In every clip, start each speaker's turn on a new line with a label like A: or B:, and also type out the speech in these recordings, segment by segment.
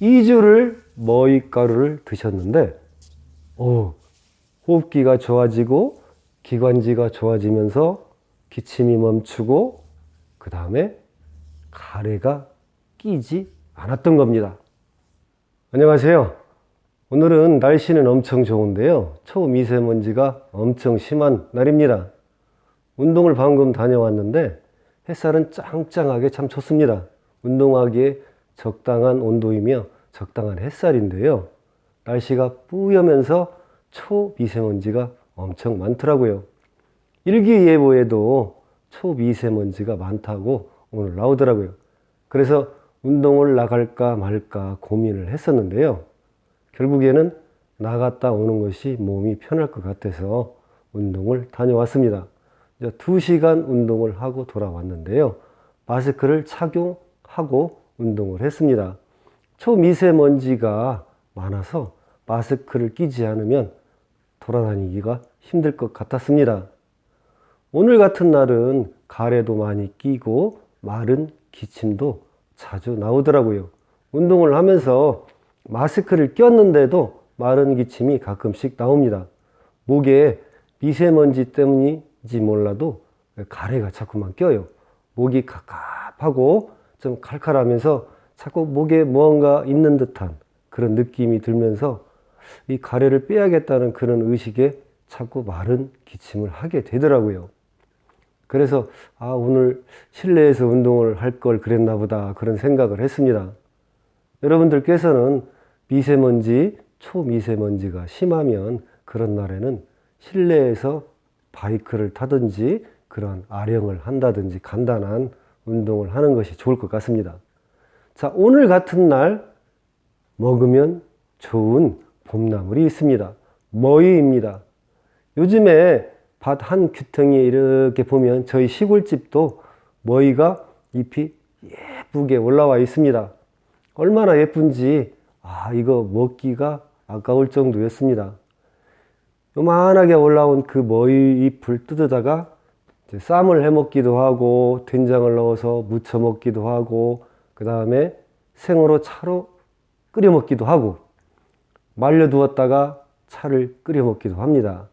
A: 2주를 머위가루를 드셨는데 호흡기가 좋아지고 기관지가 좋아지면서 기침이 멈추고 그 다음에 가래가 끼지 않았던 겁니다. 안녕하세요. 오늘은 날씨는 엄청 좋은데요. 초미세먼지가 엄청 심한 날입니다. 운동을 방금 다녀왔는데 햇살은 짱짱하게 참 좋습니다. 운동하기에 적당한 온도이며 적당한 햇살인데요. 날씨가 뿌여면서 초미세먼지가 엄청 많더라고요. 일기예보에도 초미세먼지가 많다고 오늘 나오더라고요. 그래서 운동을 나갈까 말까 고민을 했었는데요. 결국에는 나갔다 오는 것이 몸이 편할 것 같아서 운동을 다녀왔습니다. 2시간 운동을 하고 돌아왔는데요. 마스크를 착용하고 운동을 했습니다. 초미세먼지가 많아서 마스크를 끼지 않으면 돌아다니기가 힘들 것 같았습니다. 오늘 같은 날은 가래도 많이 끼고 마른 기침도 자주 나오더라고요. 운동을 하면서 마스크를 꼈는데도 마른 기침이 가끔씩 나옵니다. 목에 미세먼지 때문인지 몰라도 가래가 자꾸만 껴요. 목이 갑갑하고 좀 칼칼하면서 자꾸 목에 무언가 있는 듯한 그런 느낌이 들면서 이 가래를 빼야겠다는 그런 의식에 자꾸 마른 기침을 하게 되더라고요. 그래서 오늘 실내에서 운동을 할 걸 그랬나 보다 그런 생각을 했습니다. 여러분들께서는 미세먼지, 초미세먼지가 심하면 그런 날에는 실내에서 바이크를 타든지 그런 아령을 한다든지 간단한 운동을 하는 것이 좋을 것 같습니다. 자, 오늘 같은 날 먹으면 좋은 봄나물이 있습니다. 머위입니다. 요즘에 밭 한 귀퉁이에 이렇게 보면 저희 시골집도 머위가 잎이 예쁘게 올라와 있습니다. 얼마나 예쁜지 이거 먹기가 아까울 정도였습니다. 요만하게 올라온 그 머위 잎을 뜯어다가 이제 쌈을 해 먹기도 하고 된장을 넣어서 무쳐 먹기도 하고 그 다음에 생으로 차로 끓여 먹기도 하고 말려 두었다가 차를 끓여 먹기도 합니다.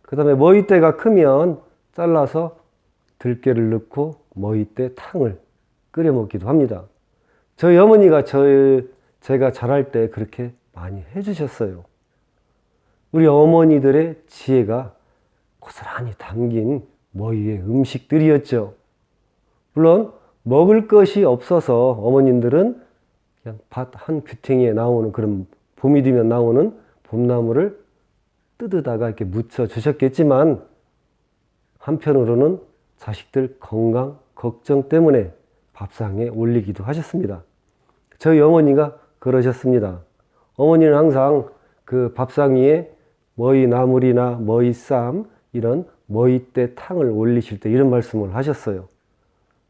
A: 그 다음에 머위대가 크면 잘라서 들깨를 넣고 머위대 탕을 끓여 먹기도 합니다. 저희 어머니가 제가 자랄 때 그렇게 많이 해주셨어요. 우리 어머니들의 지혜가 고스란히 담긴 머위의 음식들이었죠. 물론 먹을 것이 없어서 어머님들은 그냥 밭 한 귀퉁이에 나오는 그런 봄이 되면 나오는 봄나물을 뜯어다가 이렇게 무쳐 주셨겠지만 한편으로는 자식들 건강 걱정 때문에 밥상에 올리기도 하셨습니다. 저희 어머니가 그러셨습니다. 어머니는 항상 그 밥상 위에 머위나물이나 머위쌈 이런 머위대 탕을 올리실 때 이런 말씀을 하셨어요.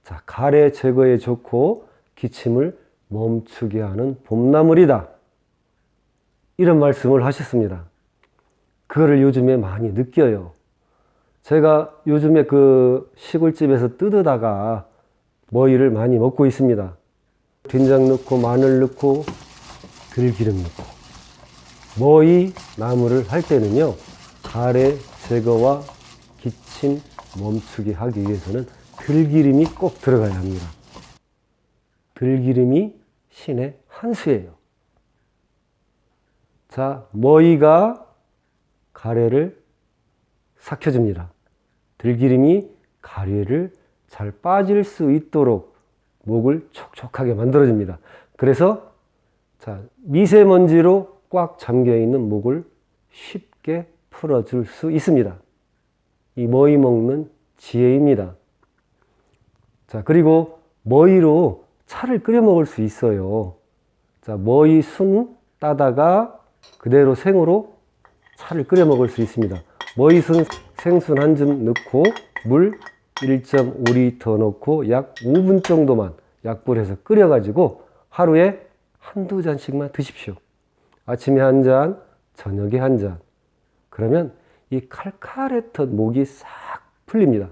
A: 자, 가래 제거에 좋고 기침을 멈추게 하는 봄나물이다. 이런 말씀을 하셨습니다. 그거를 요즘에 많이 느껴요. 제가 요즘에 그 시골집에서 뜯어다가 머위를 많이 먹고 있습니다. 된장 넣고 마늘 넣고 들기름 넣고 머위 나물을 할 때는요, 가래 제거와 기침 멈추게 하기 위해서는 들기름이 꼭 들어가야 합니다. 들기름이 신의 한 수예요. 자, 머위가 가래를 삭혀줍니다. 들기름이 가래를 잘 빠질 수 있도록 목을 촉촉하게 만들어줍니다. 그래서 자, 미세먼지로 꽉 잠겨있는 목을 쉽게 풀어줄 수 있습니다. 이 머위 먹는 지혜입니다. 자, 그리고 머위로 차를 끓여 먹을 수 있어요. 자, 머위 순 따다가 그대로 생으로 차를 끓여 먹을 수 있습니다. 머위순 생순 한 줌 넣고 물 1.5리터 넣고 약 5분 정도만 약불에서 끓여가지고 하루에 한두 잔씩만 드십시오. 아침에 한 잔, 저녁에 한 잔. 그러면 이 칼칼했던 목이 싹 풀립니다.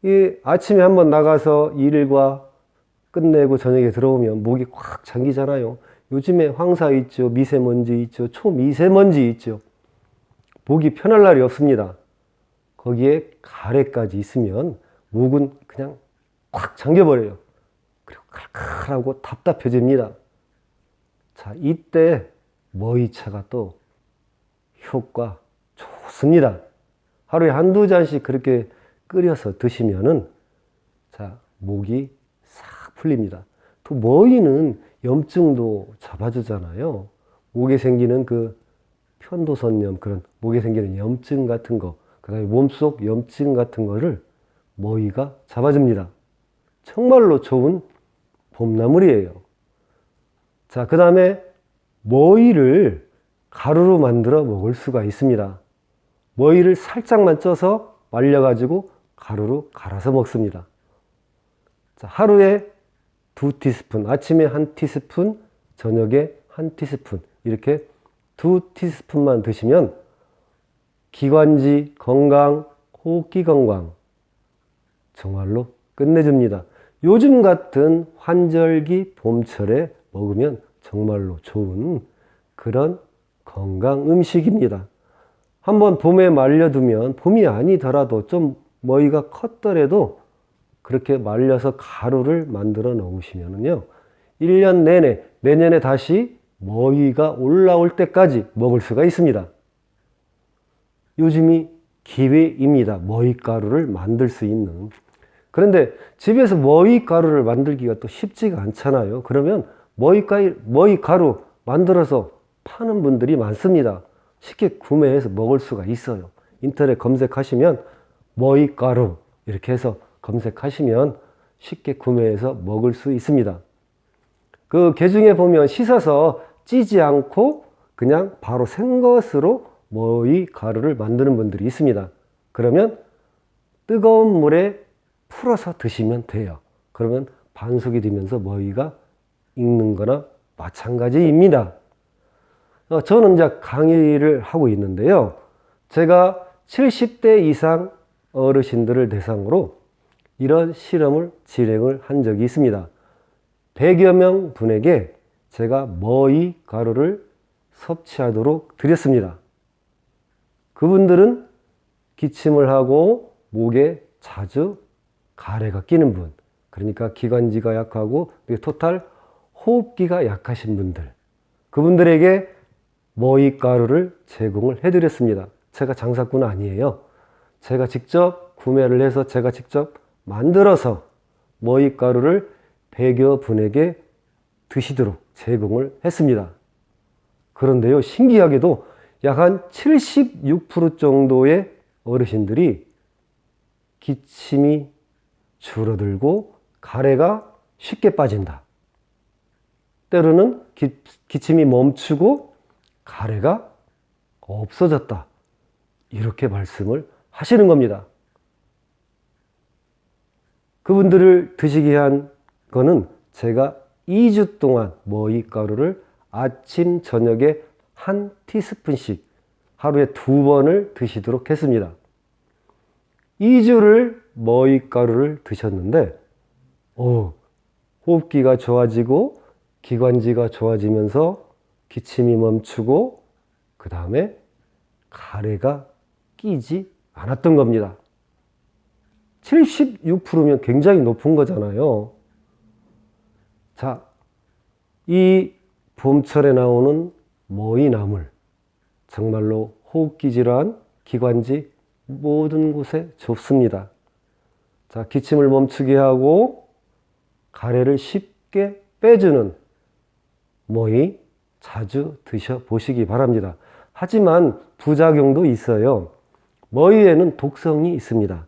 A: 이 아침에 한번 나가서 일과 끝내고 저녁에 들어오면 목이 꽉 잠기잖아요. 요즘에 황사 있죠. 미세먼지 있죠. 초미세먼지 있죠. 목이 편할 날이 없습니다. 거기에 가래까지 있으면 목은 그냥 꽉 잠겨버려요. 그리고 칼칼하고 답답해집니다. 자, 이때 머위차가 또 효과 좋습니다. 하루에 한두 잔씩 그렇게 끓여서 드시면은 자, 목이 싹 풀립니다. 또 머위는 염증도 잡아주잖아요. 목에 생기는 그 편도선염, 그런 목에 생기는 염증 같은 거, 그 다음에 몸속 염증 같은 거를 머위가 잡아줍니다. 정말로 좋은 봄나물이에요. 자, 그 다음에 머위를 가루로 만들어 먹을 수가 있습니다. 머위를 살짝만 쪄서 말려가지고 가루로 갈아서 먹습니다. 자, 하루에 2티스푼, 아침에 1티스푼, 저녁에 1티스푼, 이렇게 2티스푼만 드시면 기관지 건강, 호흡기 건강 정말로 끝내줍니다. 요즘 같은 환절기 봄철에 먹으면 정말로 좋은 그런 건강 음식입니다. 한번 봄에 말려두면 봄이 아니더라도 좀 머위가 컸더라도 그렇게 말려서 가루를 만들어 놓으시면요 1년 내내 내년에 다시 머위가 올라올 때까지 먹을 수가 있습니다. 요즘이 기회입니다. 머위가루를 만들 수 있는. 그런데 집에서 머위가루를 만들기가 또 쉽지가 않잖아요. 그러면 머위가루 만들어서 파는 분들이 많습니다. 쉽게 구매해서 먹을 수가 있어요. 인터넷 검색하시면 머위가루 이렇게 해서 검색하시면 쉽게 구매해서 먹을 수 있습니다. 그 개중에 보면 씻어서 찌지 않고 그냥 바로 생것으로 머위가루를 만드는 분들이 있습니다. 그러면 뜨거운 물에 풀어서 드시면 돼요. 그러면 반숙이 되면서 머위가 익는 거나 마찬가지입니다. 저는 이제 강의를 하고 있는데요. 제가 70대 이상 어르신들을 대상으로 이런 실험을 진행을 한 적이 있습니다. 100여 명 분에게 제가 머위가루를 섭취하도록 드렸습니다. 그분들은 기침을 하고 목에 자주 가래가 끼는 분, 그러니까 기관지가 약하고 토탈 호흡기가 약하신 분들, 그분들에게 머위가루를 제공을 해드렸습니다. 제가 장사꾼 아니에요. 제가 직접 구매를 해서 제가 직접 만들어서 머위가루를 100여 분에게 드시도록 제공을 했습니다. 그런데요, 신기하게도 약 한 76% 정도의 어르신들이 기침이 줄어들고 가래가 쉽게 빠진다. 때로는 기침이 멈추고 가래가 없어졌다. 이렇게 말씀을 하시는 겁니다. 그분들을 드시게 한 거는 제가 2주 동안 머위가루를 아침, 저녁에 1티스푼씩 하루에 2번을 드시도록 했습니다. 2주를 머위가루를 드셨는데 호흡기가 좋아지고 기관지가 좋아지면서 기침이 멈추고 그 다음에 가래가 끼지 않았던 겁니다. 76%면 굉장히 높은 거잖아요. 자, 이 봄철에 나오는 머위나물 정말로 호흡기 질환, 기관지 모든 곳에 좋습니다. 자, 기침을 멈추게 하고 가래를 쉽게 빼주는 머위 자주 드셔보시기 바랍니다. 하지만 부작용도 있어요. 머위에는 독성이 있습니다.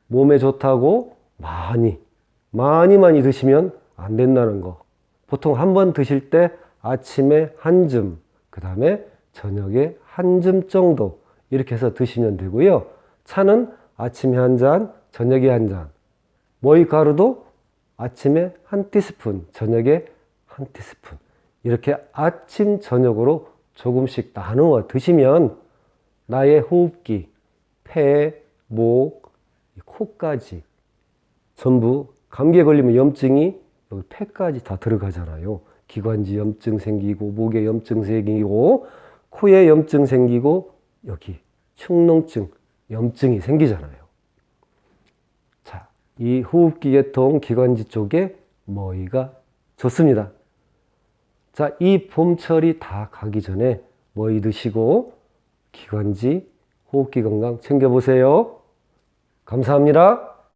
A: 몸에 좋다고 많이 드시면 안 된다는 거. 보통 한 번 드실 때 아침에 한 줌, 그 다음에 저녁에 한 줌 정도 이렇게 해서 드시면 되고요. 차는 아침에 한 잔, 저녁에 한 잔. 머위가루도 아침에 1티스푼, 저녁에 1티스푼. 이렇게 아침, 저녁으로 조금씩 나누어 드시면 나의 호흡기, 폐, 목, 코까지 전부 감기에 걸리면 염증이 여기 폐까지 다 들어가잖아요. 기관지 염증 생기고, 목에 염증 생기고, 코에 염증 생기고, 여기 축농증, 염증이 생기잖아요. 자, 이 호흡기 계통 기관지 쪽에 머위가 좋습니다. 자, 이 봄철이 다 가기 전에 머위 드시고 기관지, 호흡기 건강 챙겨보세요. 감사합니다.